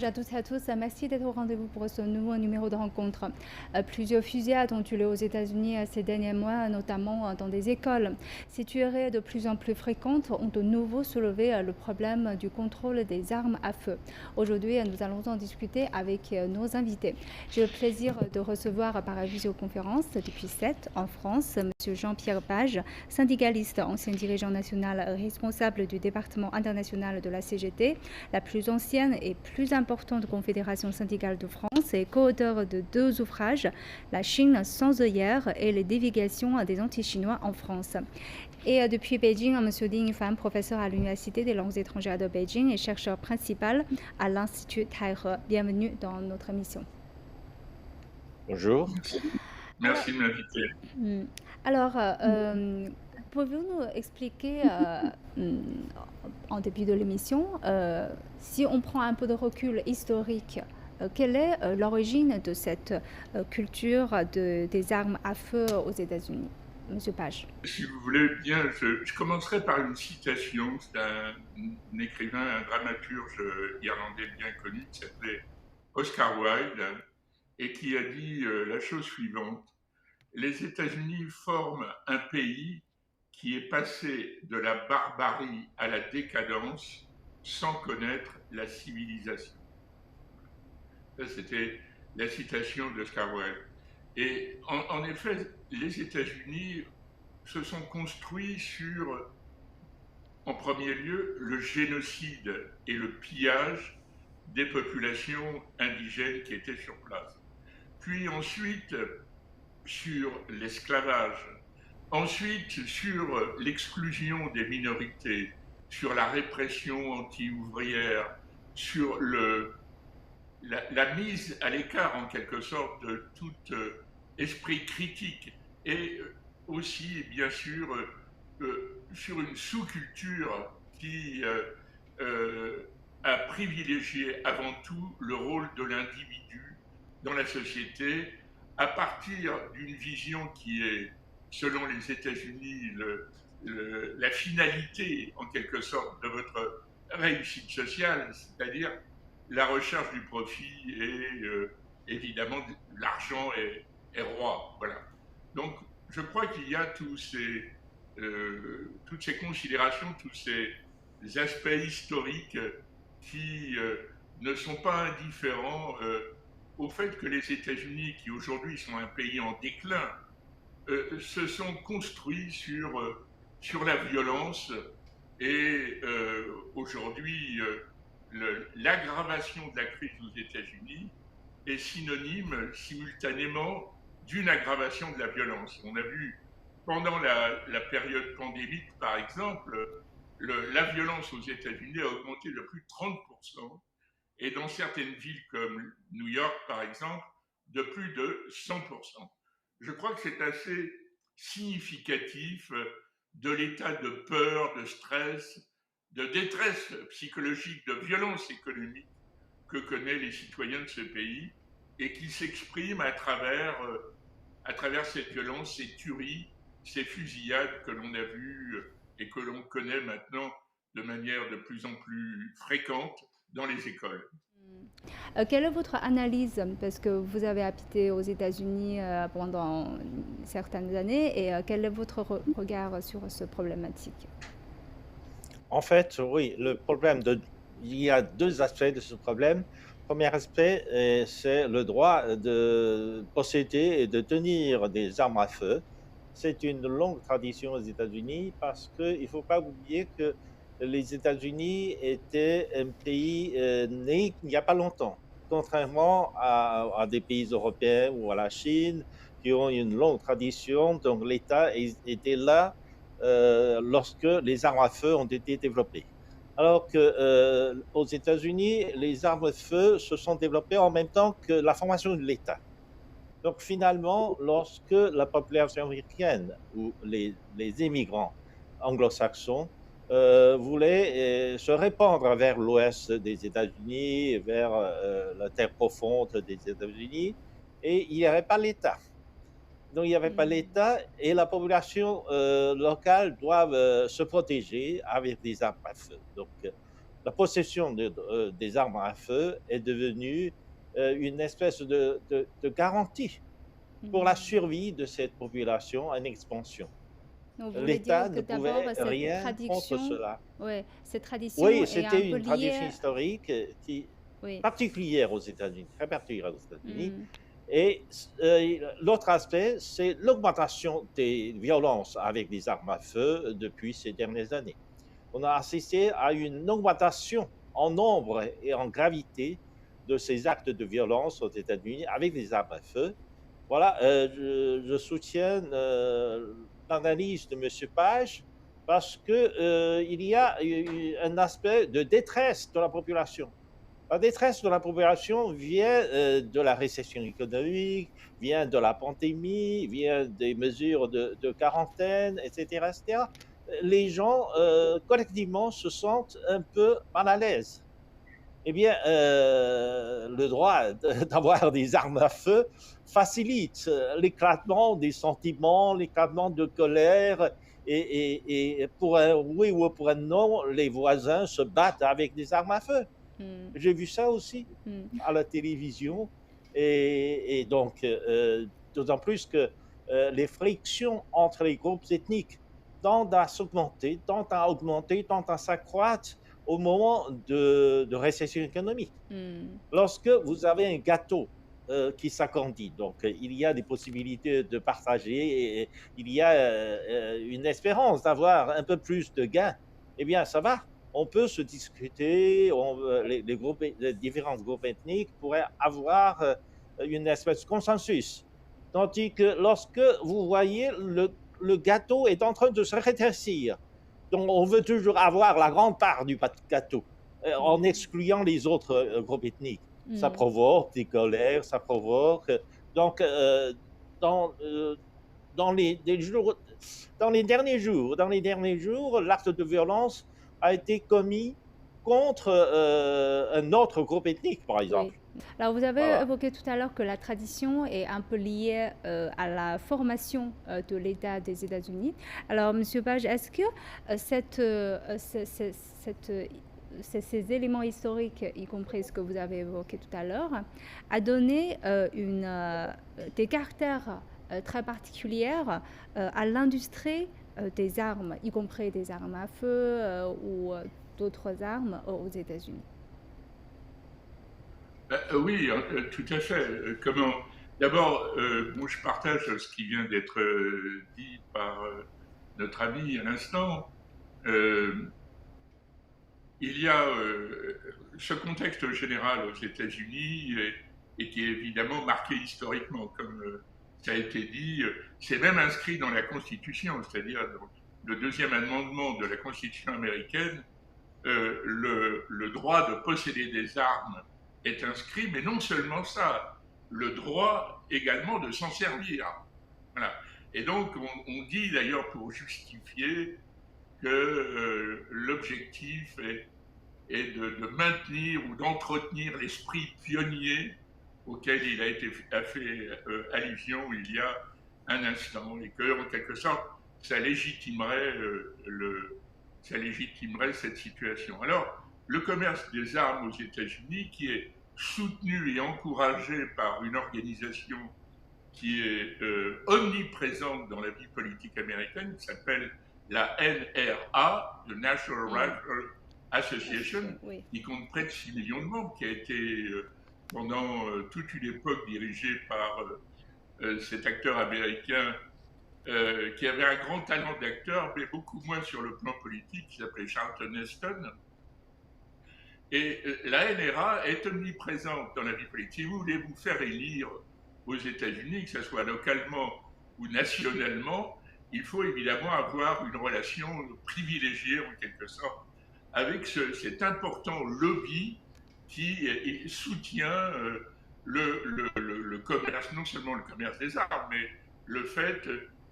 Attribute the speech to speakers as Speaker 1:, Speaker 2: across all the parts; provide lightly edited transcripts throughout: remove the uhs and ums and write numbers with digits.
Speaker 1: bonjour à toutes et à tous. Merci d'être au rendez-vous pour ce nouveau numéro de rencontre. Plusieurs fusillades ont eu lieu aux États-Unis ces derniers mois, notamment dans des écoles. Ces tueries de plus en plus fréquentes ont de nouveau soulevé le problème du contrôle des armes à feu. Aujourd'hui, nous allons en discuter avec nos invités. J'ai le plaisir de recevoir par visioconférence depuis 7 en France, M. Jean-Pierre Page, syndicaliste, ancien dirigeant national responsable du département international de la CGT, la plus ancienne et plus importante confédération syndicale de France, et co-auteur de 2 ouvrages, La Chine sans œillères et les déviations des anti-chinois en France. Et depuis Beijing, M. Ding Yifan, professeur à l'Université des langues étrangères de Beijing et chercheur principal à l'Institut Taihe. Bienvenue dans notre émission.
Speaker 2: Bonjour.
Speaker 3: Merci de m'inviter.
Speaker 1: Alors, pouvez-vous nous expliquer, en début de l'émission, si on prend un peu de recul historique, quelle est l'origine de cette culture des armes à feu aux États-Unis? Monsieur Page.
Speaker 3: Si vous voulez bien, je commencerai par une citation d'un écrivain, un dramaturge irlandais bien connu qui s'appelait Oscar Wilde et qui a dit la chose suivante. Les États-Unis forment un pays qui est passé de la barbarie à la décadence sans connaître la civilisation. Ça, c'était la citation d'Oscar Wilde. Et en effet, les États-Unis se sont construits sur, en premier lieu, le génocide et le pillage des populations indigènes qui étaient sur place. Puis ensuite, sur l'esclavage, ensuite sur l'exclusion des minorités, sur la répression anti-ouvrière, sur la mise à l'écart en quelque sorte de tout esprit critique et aussi bien sûr sur une sous-culture qui a privilégié avant tout le rôle de l'individu dans la société à partir d'une vision qui est, selon les États-Unis, la finalité en quelque sorte de votre réussite sociale, c'est-à-dire la recherche du profit et évidemment l'argent est roi. Voilà. Donc je crois qu'il y a toutes ces considérations, tous ces aspects historiques qui ne sont pas indifférents au fait que les États-Unis, qui aujourd'hui sont un pays en déclin, se sont construits sur la violence et aujourd'hui l'aggravation de la crise aux États-Unis est synonyme simultanément d'une aggravation de la violence. On a vu pendant la période pandémique, par exemple, la violence aux États-Unis a augmenté de plus de 30%, et dans certaines villes comme New York, par exemple, de plus de 100%. Je crois que c'est assez significatif de l'état de peur, de stress, de détresse psychologique, de violence économique que connaissent les citoyens de ce pays et qui s'exprime à travers cette violence, ces tueries, ces fusillades que l'on a vues et que l'on connaît maintenant de manière de plus en plus fréquente dans les écoles.
Speaker 1: Quelle est votre analyse, parce que vous avez habité aux États-Unis pendant certaines années, et quel est votre regard sur cette problématique?
Speaker 2: En fait, oui, il y a 2 aspects de ce problème. Premier aspect, c'est le droit de posséder et de tenir des armes à feu. C'est une longue tradition aux États-Unis parce qu'il ne faut pas oublier que les États-Unis étaient un pays né il n'y a pas longtemps, contrairement à des pays européens ou à la Chine qui ont une longue tradition. Donc l'État était là lorsque les armes à feu ont été développées. Alors qu'aux États-Unis, les armes à feu se sont développées en même temps que la formation de l'État. Donc finalement, lorsque la population américaine ou les immigrants anglo-saxons voulaient se répandre vers l'ouest des États-Unis, vers la terre profonde des États-Unis, et il n'y avait pas l'État. Donc il n'y avait pas l'État et la population locale doit se protéger avec des armes à feu. Donc la possession des armes à feu est devenue une espèce de garantie pour la
Speaker 1: Mhm.
Speaker 2: survie de cette population en expansion.
Speaker 1: Donc, vous voulez
Speaker 2: L'État
Speaker 1: dire
Speaker 2: ne
Speaker 1: que d'abord,
Speaker 2: pouvait rien contre cela.
Speaker 1: ouais, cette tradition
Speaker 2: Oui,
Speaker 1: est un
Speaker 2: c'était
Speaker 1: peu
Speaker 2: une tradition
Speaker 1: liée,
Speaker 2: historique qui
Speaker 1: oui.
Speaker 2: particulière aux États-Unis, très particulière aux États-Unis.
Speaker 1: Hmm.
Speaker 2: Et l'autre aspect, c'est l'augmentation des violences avec les armes à feu depuis ces dernières années. On a assisté à une augmentation en nombre et en gravité de ces actes de violence aux États-Unis avec des armes à feu. Voilà, je soutiens l'analyse de M. Page parce qu'il y a un aspect de détresse de la population. La détresse de la population vient de la récession économique, vient de la pandémie, vient des mesures de quarantaine, etc., etc. Les gens, collectivement, se sentent un peu mal à l'aise. Eh bien, le droit d'avoir des armes à feu facilite l'éclatement des sentiments, l'éclatement de colère, et pour un oui ou pour un non, les voisins se battent avec des armes à feu.
Speaker 1: Hmm.
Speaker 2: J'ai vu ça aussi
Speaker 1: Hmm.
Speaker 2: à la télévision. Et donc, d'autant plus que les frictions entre les groupes ethniques tendent à s'augmenter, tendent à augmenter, tendent à s'accroître au moment de récession économique.
Speaker 1: Hmm.
Speaker 2: Lorsque vous avez un gâteau qui s'agrandit, donc il y a des possibilités de partager, et il y a une espérance d'avoir un peu plus de gains, eh bien ça va. On peut se discuter, les différents groupes ethniques pourraient avoir une espèce de consensus. Tandis que lorsque vous voyez le gâteau est en train de se rétrécir, donc on veut toujours avoir la grande part du gâteau, en
Speaker 1: Hmm.
Speaker 2: excluant les autres groupes ethniques. Ça
Speaker 1: Hmm.
Speaker 2: provoque des colères, ça provoque. Donc, dans, euh, dans, dans les derniers jours, l'acte de violence a été commis contre un autre groupe ethnique, par
Speaker 1: Oui.
Speaker 2: exemple.
Speaker 1: Alors, vous avez
Speaker 2: Voilà.
Speaker 1: évoqué tout à l'heure que la tradition est un peu liée à la formation de l'État des États-Unis. Alors, Monsieur Page, est-ce que ces éléments historiques, y compris ce que vous avez évoqué tout à l'heure, a donné des caractères très particuliers à l'industrie des armes, y compris des armes à feu ou d'autres armes aux États-Unis?
Speaker 3: Oui, tout à fait. Comment? D'abord, bon, je partage ce qui vient d'être dit par notre ami à l'instant. Euh, il y a ce contexte général aux États-Unis et qui est évidemment marqué historiquement, comme ça a été dit. C'est même inscrit dans la Constitution, c'est-à-dire dans le deuxième amendement de la Constitution américaine. Le droit de posséder des armes est inscrit, mais non seulement ça, le droit également de s'en servir. Voilà. Et donc, on dit d'ailleurs pour justifier que l'objectif est de maintenir ou d'entretenir l'esprit pionnier auquel il a été fait allusion il y a un instant, et que, en quelque sorte, ça légitimerait, ça légitimerait cette situation. Alors, le commerce des armes aux États-Unis, qui est soutenu et encouragé par une organisation qui est omniprésente dans la vie politique américaine, qui s'appelle la NRA, the National
Speaker 1: Hmm.
Speaker 3: Rifle Association,
Speaker 1: Oui.
Speaker 3: qui compte près de 6 millions de membres, qui a été pendant toute une époque dirigée par cet acteur américain qui avait un grand talent d'acteur, mais beaucoup moins sur le plan politique, qui s'appelait Charlton Heston. Et la NRA est omniprésente dans la vie politique. Si vous voulez vous faire élire aux États-Unis, que ce soit localement ou nationalement, il faut évidemment avoir une relation privilégiée, en quelque sorte, avec cet important lobby qui soutient le commerce, non seulement le commerce des armes, mais le fait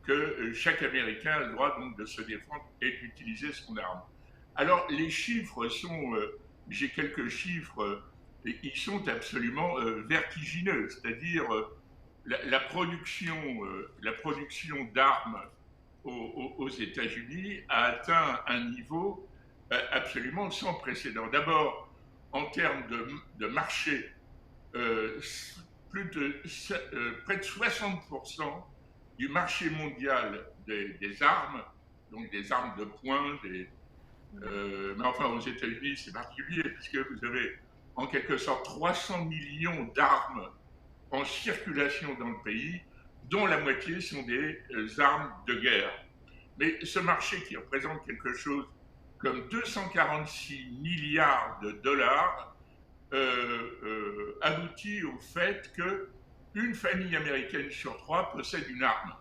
Speaker 3: que chaque Américain a le droit donc de se défendre et d'utiliser son arme. Alors, les chiffres sont, j'ai quelques chiffres, et ils sont absolument vertigineux, c'est-à-dire la production d'armes aux États-Unis a atteint un niveau absolument sans précédent. D'abord, en termes de marché, euh, près de 60% du marché mondial des armes, donc des armes de poing, mais enfin aux États-Unis c'est particulier puisque vous avez en quelque sorte 300 millions d'armes en circulation dans le pays, dont la moitié sont des armes de guerre. Mais ce marché qui représente quelque chose comme 246 milliards de dollars aboutit au fait que une famille américaine sur trois possède une arme.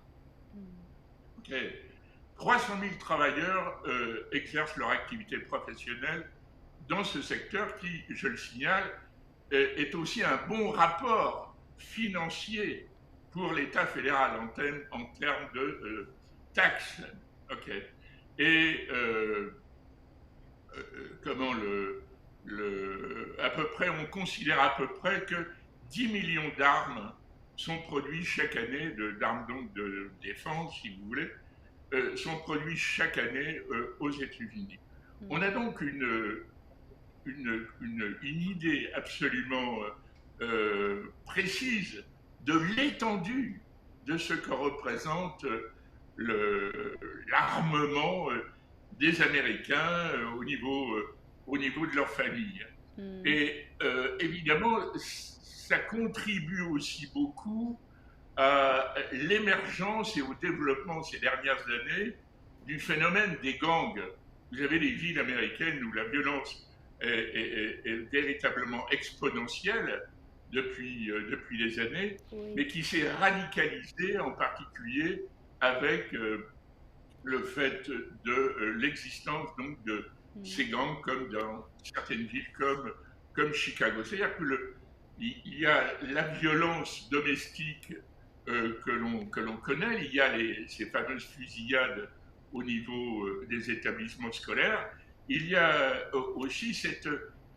Speaker 3: Okay. 300 000 travailleurs exercent leur activité professionnelle dans ce secteur qui, je le signale, est aussi un bon rapport financier pour l'État fédéral en termes de taxes. Okay. Et comment à peu près, on considère à peu près que 10 millions d'armes sont produits chaque année, d'armes donc de défense, si vous voulez, sont produits chaque année aux États-Unis. On a donc une idée absolument précise de l'étendue de ce que représente l'armement des Américains au niveau de leur famille. Et évidemment, ça contribue aussi beaucoup à l'émergence et au développement ces dernières années du phénomène des gangs. Vous avez les villes américaines où la violence est véritablement exponentielle depuis des années, mais qui s'est radicalisée en particulier avec le fait de l'existence donc de ces gangs comme dans certaines villes comme Chicago. C'est-à-dire il y a la violence domestique que l'on connaît, il y a ces fameuses fusillades au niveau des établissements scolaires, il y a aussi cette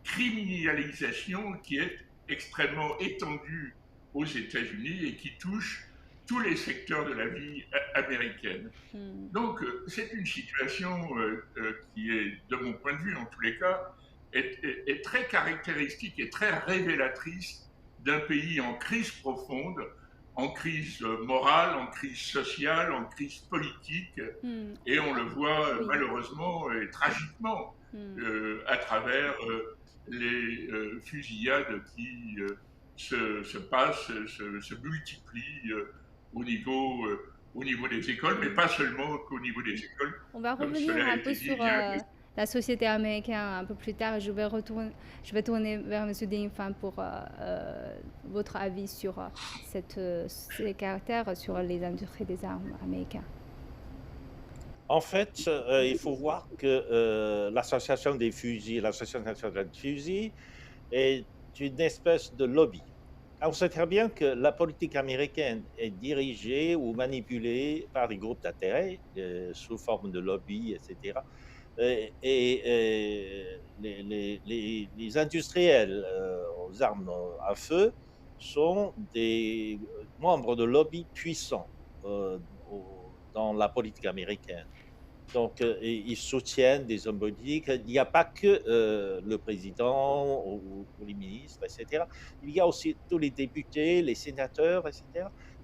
Speaker 3: criminalisation qui est extrêmement étendue aux États-Unis et qui touche tous les secteurs de la vie américaine. Donc, c'est une situation qui est, de mon point de vue, en tous les cas, est très caractéristique et très révélatrice d'un pays en crise profonde, en crise morale, en crise sociale, en crise politique, et on le voit malheureusement et tragiquement à travers les fusillades qui se passent, se multiplient au niveau des écoles, mais pas seulement qu'au niveau des écoles.
Speaker 1: On va revenir un peu sur la société américaine un peu plus tard. Je vais tourner vers M. Ding-Fan pour votre avis sur ces caractères sur les industries des armes américaines.
Speaker 2: En fait, il faut voir que l'association des fusils, l'association nationale des fusils est une espèce de lobby. On sait très bien que la politique américaine est dirigée ou manipulée par des groupes d'intérêt sous forme de lobby, etc. Les industriels aux armes à feu sont des membres de lobby puissants dans la politique américaine. Donc, ils soutiennent des hommes politiques. Il n'y a pas que le président ou les ministres, etc. Il y a aussi tous les députés, les sénateurs, etc.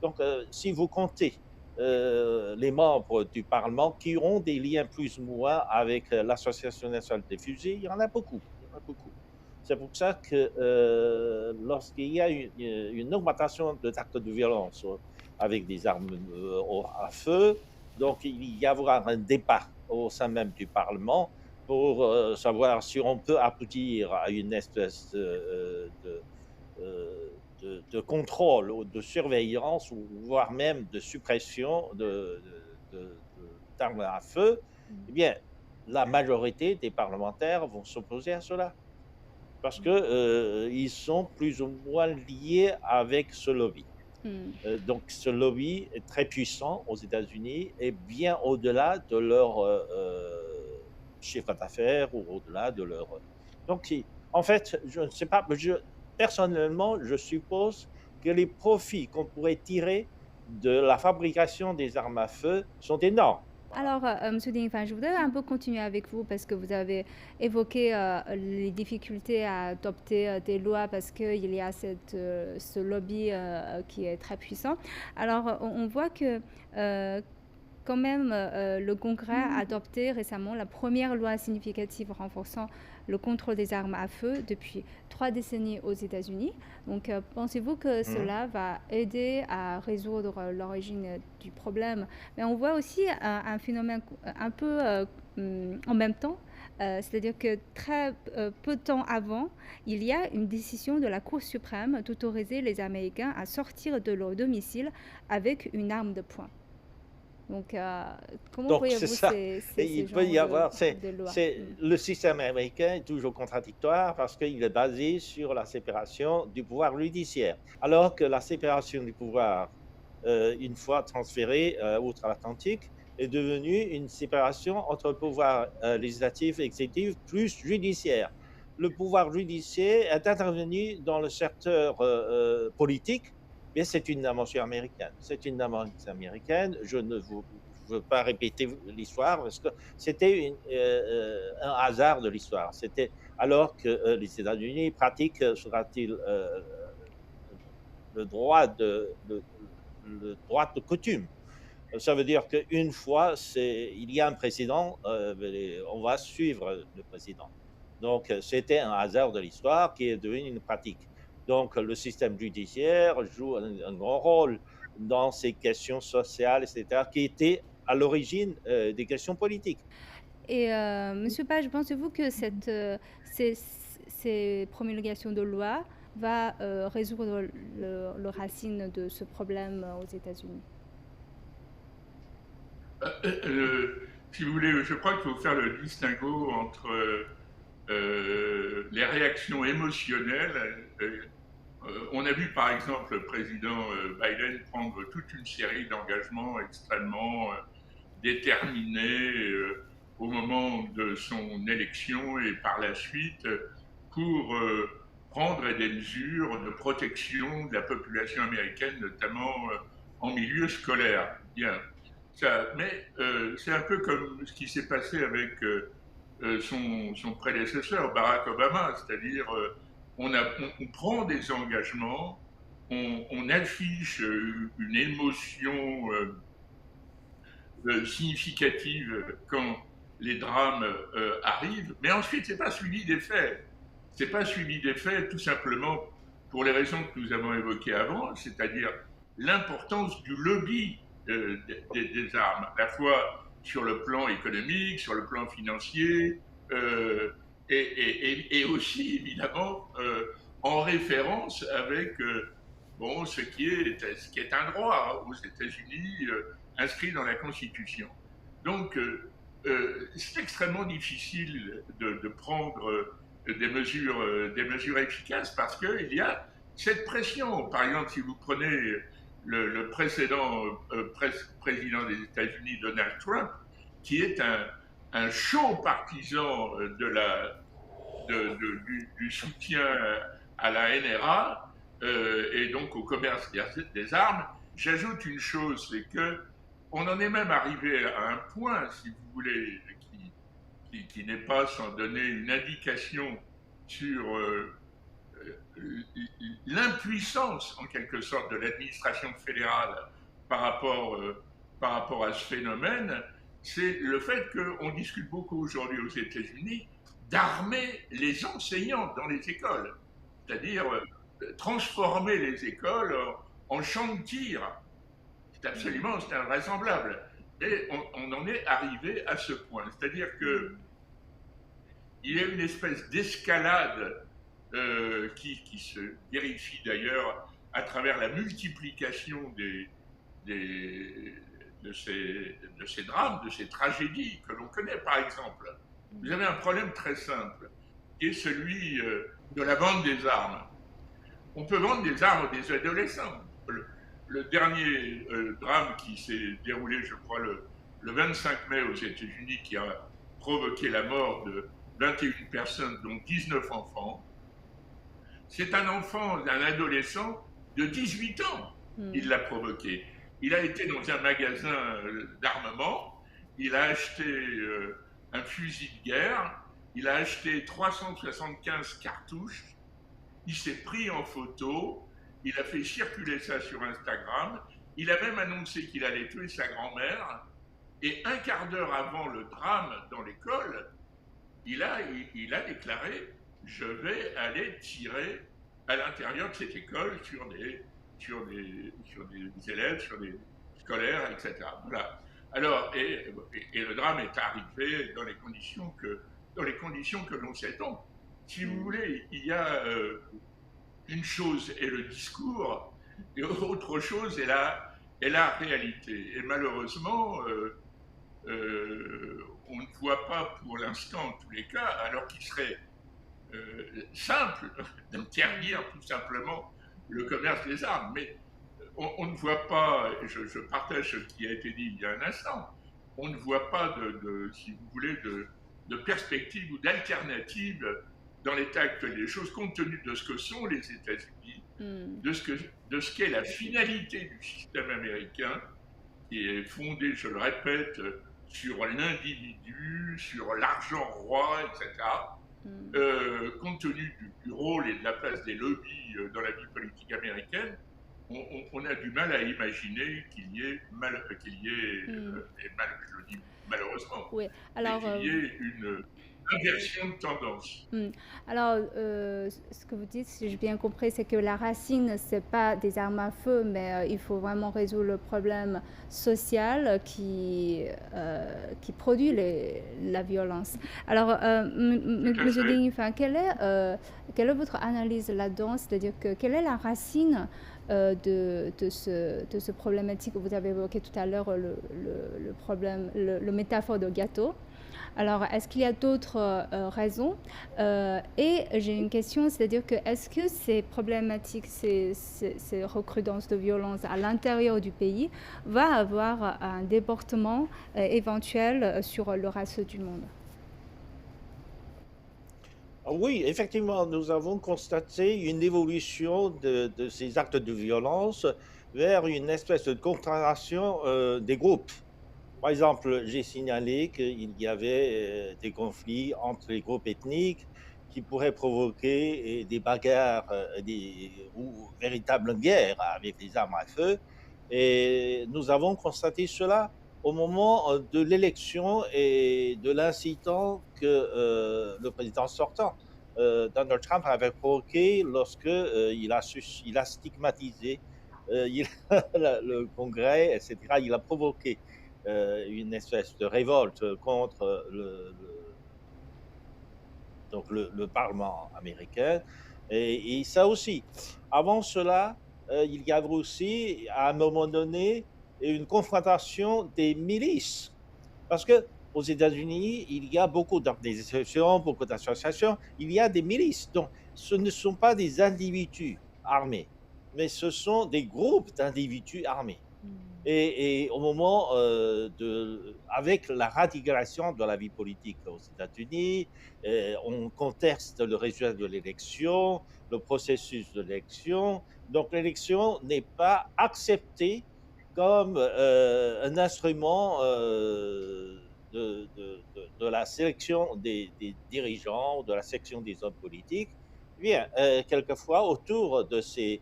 Speaker 2: Donc, si vous comptez les membres du Parlement qui auront des liens plus ou moins avec l'Association nationale des fusils, il y en a beaucoup. C'est pour ça que lorsqu'il y a une augmentation d'actes de violence avec des armes à feu, donc il y aura un débat au sein même du Parlement pour savoir si on peut aboutir à une espèce de contrôle ou de surveillance, ou voire même de suppression d'armes à feu. Eh bien, la majorité des parlementaires vont s'opposer à cela parce qu'ils sont plus ou moins liés avec ce lobby. Donc ce lobby est très puissant aux États-Unis et bien au-delà de leur chiffre d'affaires ou au-delà de leur... Donc en fait, je ne sais pas, personnellement, je suppose que les profits qu'on pourrait tirer de la fabrication des armes à feu sont énormes. Voilà.
Speaker 1: Alors, Monsieur Ding, enfin, je voudrais un peu continuer avec vous parce que vous avez évoqué les difficultés à adopter des lois parce qu'il y a ce lobby qui est très puissant. Alors, on voit que euh, quand même, le Congrès a adopté récemment la première loi significative renforçant le contrôle des armes à feu depuis 3 décennies aux États-Unis. Donc, pensez-vous que
Speaker 2: Mhm.
Speaker 1: cela va aider à résoudre l'origine du problème? Mais on voit aussi un phénomène un peu en même temps. C'est-à-dire que très peu de temps avant, il y a une décision de la Cour suprême d'autoriser les Américains à sortir de leur domicile avec une arme de poing. Donc, comment
Speaker 2: Donc, c'est
Speaker 1: voyez-vous
Speaker 2: ça. Et
Speaker 1: ces
Speaker 2: il peut y
Speaker 1: genres
Speaker 2: avoir,
Speaker 1: de lois?
Speaker 2: le système américain est toujours contradictoire parce qu'il est basé sur la séparation du pouvoir judiciaire. Alors que la séparation du pouvoir, une fois transférée outre-Atlantique, est devenue une séparation entre le pouvoir législatif et exécutif plus judiciaire. Le pouvoir judiciaire est intervenu dans le secteur politique, mais c'est une invention américaine. C'est une invention américaine. Je ne veux pas répéter l'histoire parce que c'était un hasard de l'histoire. C'était alors que les États-Unis pratiquent, sera-t-il, le droit le droit de coutume. Ça veut dire qu'une fois il y a un président, on va suivre le président. Donc, c'était un hasard de l'histoire qui est devenu une pratique. Donc, le système judiciaire joue un grand rôle dans ces questions sociales, etc., qui étaient à l'origine des questions politiques.
Speaker 1: Et Monsieur Page, pensez-vous que ces promulgations de loi va résoudre le racine de ce problème aux États-Unis?
Speaker 3: Si vous voulez, je crois qu'il faut faire le distinguo entre les réactions émotionnelles. On a vu par exemple le président Biden prendre toute une série d'engagements extrêmement déterminés au moment de son élection et par la suite pour prendre des mesures de protection de la population américaine, notamment en milieu scolaire. Bien. Mais c'est un peu comme ce qui s'est passé avec son prédécesseur, Barack Obama, c'est-à-dire on prend des engagements, on affiche une émotion significative quand les drames arrivent, mais ensuite c'est pas suivi des faits. C'est pas suivi des faits tout simplement pour les raisons que nous avons évoquées avant, c'est-à-dire l'importance du lobby des armes, à la fois sur le plan économique, sur le plan financier, euh, et aussi évidemment en référence avec bon, ce qui est un droit aux États-Unis inscrit dans la Constitution. Donc, c'est extrêmement difficile de prendre des mesures efficaces parce qu'il y a cette pression. Par exemple, si vous prenez le précédent président des États-Unis, Donald Trump, qui est un chaud partisan du soutien à la NRA et donc au commerce des armes, j'ajoute une chose, c'est que on en est même arrivé à un point, si vous voulez, qui n'est pas sans donner une indication sur l'impuissance, en quelque sorte, de l'administration fédérale par rapport, euh, par rapport à ce phénomène, c'est le fait qu'on discute beaucoup aujourd'hui aux États-Unis d'armer les enseignants dans les écoles, c'est-à-dire transformer les écoles en champs de tir. C'est invraisemblable. Et on en est arrivé à ce point. C'est-à-dire que il y a une espèce d'escalade qui se vérifie d'ailleurs à travers la multiplication des, de ces drames, de ces tragédies que l'on connaît par exemple. Vous avez un problème très simple, qui est celui de la vente des armes. On peut vendre des armes aux adolescents. Le dernier drame qui s'est déroulé, je crois, le 25 mai aux États-Unis, qui a provoqué la mort de 21 personnes, dont 19 enfants, c'est un enfant, un adolescent de 18 ans. Il l'a provoqué. Il a été dans un magasin d'armement il a acheté un fusil de guerre, il a acheté 375 cartouches, il s'est pris en photo, il a fait circuler ça sur Instagram, il a même annoncé qu'il allait tuer sa grand-mère, et un quart d'heure avant le drame dans l'école, il a déclaré: je vais aller tirer à l'intérieur de cette école sur des élèves, sur des scolaires, etc. Voilà. Alors, et le drame est arrivé dans les conditions que l'on sait. Donc, si vous voulez, il y a une chose est le discours, et autre chose est la réalité. Et malheureusement, on ne voit pas pour l'instant, en tous les cas, alors qu'il serait simple d'interdire tout simplement le commerce des armes. Mais on ne voit pas, je partage ce qui a été dit il y a un instant, on ne voit pas si vous voulez, de perspective ou d'alternative dans l'état actuel des choses, compte tenu de ce que sont les États-Unis, de ce qu'est la finalité du système américain, qui est fondé, je le répète, sur l'individu, sur l'argent roi, etc., compte tenu du rôle et de la place des lobbies dans la vie politique américaine, on a du mal à imaginer qu'il y ait, et je le dis malheureusement,
Speaker 1: Oui,
Speaker 3: mais
Speaker 1: alors,
Speaker 3: qu'il y ait une inversion de tendance.
Speaker 1: alors ce que vous dites, si j'ai bien compris, c'est que la racine, c'est pas des armes à feu, mais il faut vraiment résoudre le problème social qui produit la violence. Alors,
Speaker 3: Tout à
Speaker 1: Monsieur
Speaker 3: fait.
Speaker 1: Ding, enfin, quelle est votre analyse là-dedans? C'est-à-dire que quelle est la racine de ce problématique que vous avez évoqué tout à l'heure, le problème, le métaphore de gâteau? Alors, est-ce qu'il y a d'autres raisons? Et j'ai une question, c'est-à-dire que est-ce que ces problématiques, ces recrudescences de violence à l'intérieur du pays va avoir un débordement éventuel sur le reste du monde?
Speaker 2: Oui, effectivement, nous avons constaté une évolution de ces actes de violence vers une espèce de concentration des groupes. Par exemple, j'ai signalé qu'il y avait des conflits entre les groupes ethniques qui pourraient provoquer des bagarres ou véritables guerres avec des armes à feu. Et nous avons constaté cela au moment de l'élection et de l'incident que le président sortant, Donald Trump, avait provoqué lorsque il a stigmatisé le Congrès, etc. Il a provoqué une espèce de révolte contre donc le Parlement américain. Et ça aussi. Avant cela, il y avait aussi, à un moment donné, une confrontation des milices. Parce que aux États-Unis, il y a beaucoup d'organisations, beaucoup d'associations, il y a des milices. Donc, ce ne sont pas des individus armés, mais ce sont des groupes d'individus armés. Et au moment avec la radicalisation de la vie politique aux États-Unis, on conteste le résultat de l'élection, le processus de l'élection. Donc l'élection n'est pas acceptée comme un instrument de la sélection des dirigeants, de la sélection des hommes politiques. Bien, quelquefois, autour des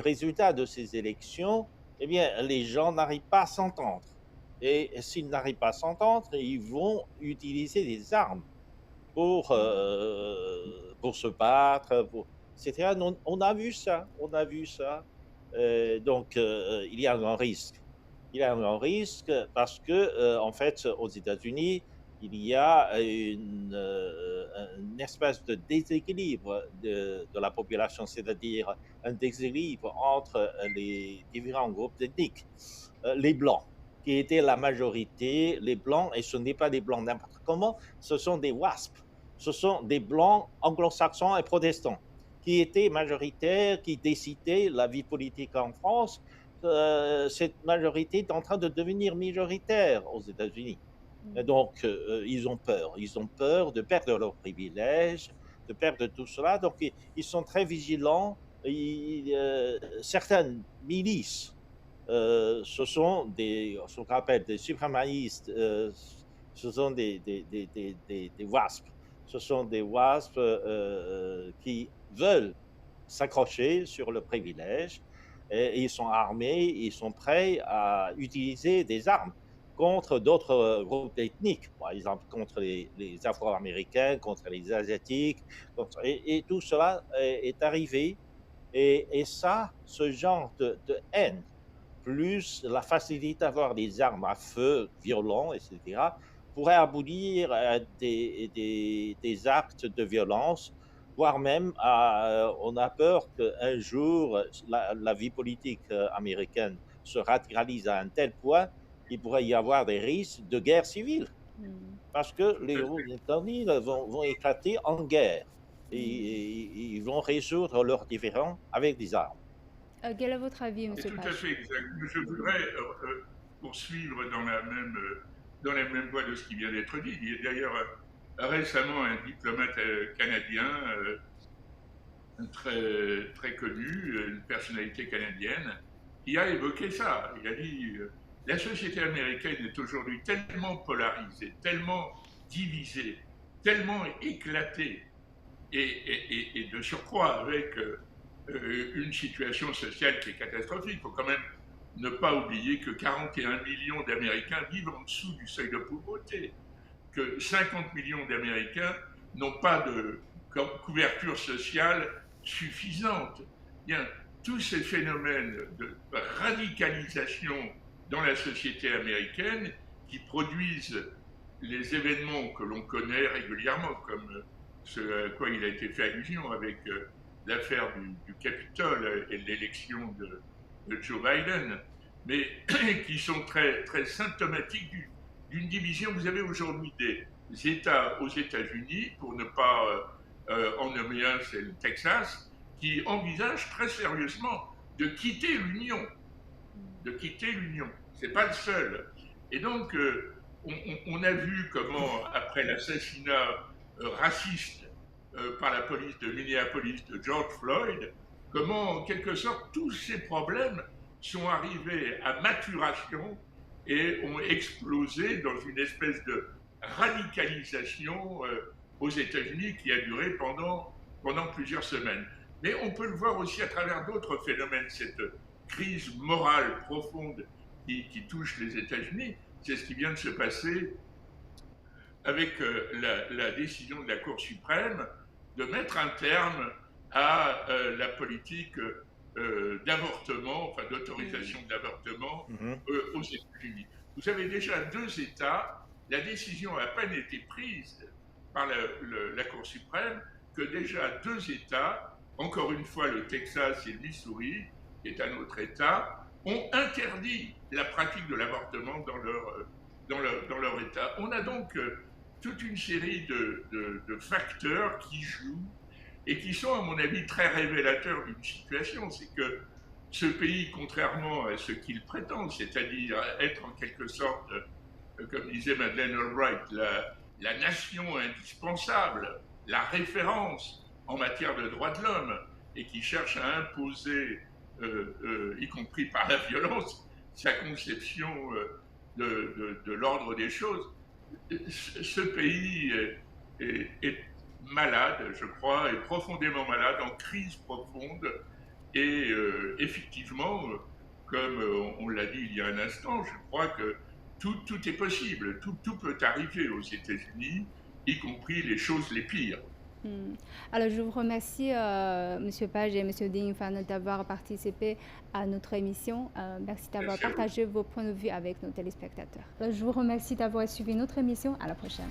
Speaker 2: résultats de ces élections, eh bien, les gens n'arrivent pas à s'entendre. Et s'ils n'arrivent pas à s'entendre, ils vont utiliser des armes pour se battre, etc. On a vu ça, on a vu ça. Donc, il y a un risque. Il y a un risque parce que, en fait, aux États-Unis, il y a une espèce de déséquilibre de la population, c'est-à-dire un déséquilibre entre les différents groupes ethniques. Les Blancs, qui étaient la majorité, les Blancs, et ce n'est pas des Blancs n'importe comment, ce sont des WASP, ce sont des Blancs anglo-saxons et protestants, qui étaient majoritaires, qui décidaient la vie politique en France. Cette majorité est en train de devenir minoritaire aux États-Unis. Et donc, ils ont peur de perdre leurs privilèges, de perdre tout cela. Donc, ils sont très vigilants. Certaines milices ce sont ce qu'on appelle des suprémacistes, ce sont des WASP. Ce sont des WASP qui veulent s'accrocher sur le privilège et ils sont armés, ils sont prêts à utiliser des armes contre d'autres groupes ethniques, par exemple contre les Afro-Américains, contre les Asiatiques, et tout cela est arrivé. Et ça, ce genre de haine, plus la facilité d'avoir des armes à feu violents, etc., pourrait aboutir à des actes de violence, voire même on a peur qu'un jour la vie politique américaine se radicalise à un tel point qu'il pourrait y avoir des risques de guerre civile,
Speaker 1: Mm.
Speaker 2: parce que
Speaker 3: Tout
Speaker 2: les
Speaker 3: à fait.
Speaker 2: États-Unis vont éclater en guerre
Speaker 1: Mm.
Speaker 2: et ils vont résoudre leurs différends avec des armes.
Speaker 1: Quel est votre avis,
Speaker 3: C'est
Speaker 1: Monsieur
Speaker 3: tout à
Speaker 1: Page?
Speaker 3: fait exact. Je voudrais poursuivre dans la même voie de ce qui vient d'être dit. Il y a d'ailleurs récemment un diplomate canadien très connu, une personnalité canadienne, qui a évoqué ça. Il a dit la société américaine est aujourd'hui tellement polarisée, tellement divisée, tellement éclatée, et de surcroît avec une situation sociale qui est catastrophique. Il faut quand même ne pas oublier que 41 millions d'Américains vivent en dessous du seuil de pauvreté, que 50 millions d'Américains n'ont pas de couverture sociale suffisante. Bien, tous ces phénomènes de radicalisation dans la société américaine qui produisent les événements que l'on connaît régulièrement, comme ce à quoi il a été fait allusion avec l'affaire du Capitole et l'élection de Joe Biden, mais qui sont très symptomatiques d'une division. Vous avez aujourd'hui des États aux États-Unis, pour ne pas en nommer un, c'est le Texas, qui envisagent très sérieusement de quitter l'Union. De quitter l'Union. C'est pas le seul. Et donc, on a vu comment, après l'assassinat raciste par la police de Minneapolis de George Floyd, comment, en quelque sorte, tous ces problèmes sont arrivés à maturation et ont explosé dans une espèce de radicalisation aux États-Unis qui a duré pendant plusieurs semaines. Mais on peut le voir aussi à travers d'autres phénomènes, cette crise morale profonde qui touche les États-Unis. C'est ce qui vient de se passer avec la décision de la Cour suprême de mettre un terme à la politique d'avortement, enfin d'autorisation de l'avortement aux États-Unis. Vous avez déjà deux États, la décision a à peine été prise par la Cour suprême, que déjà deux États, encore une fois le Texas et le Missouri, qui est un autre État, ont interdit la pratique de l'avortement dans leur État. On a donc toute une série de facteurs qui jouent et qui sont, à mon avis, très révélateurs d'une situation. C'est que ce pays, contrairement à ce qu'il prétend, c'est-à-dire être en quelque sorte, comme disait Madeleine Albright, la nation indispensable, la référence en matière de droits de l'homme, et qui cherche à imposer, y compris par la violence, sa conception de l'ordre des choses, ce pays est malade, je crois, est profondément malade, en crise profonde, et effectivement, comme on l'a dit il y a un instant, je crois que tout est possible, tout peut arriver aux États-Unis, y compris les choses les pires.
Speaker 1: Hmm. Alors, je vous remercie, Monsieur Page et Monsieur Dingfan, d'avoir participé à notre émission. Merci d'avoir
Speaker 3: Merci à vous.
Speaker 1: partagé vos points de vue avec nos téléspectateurs. Je vous remercie d'avoir suivi notre émission. À la prochaine.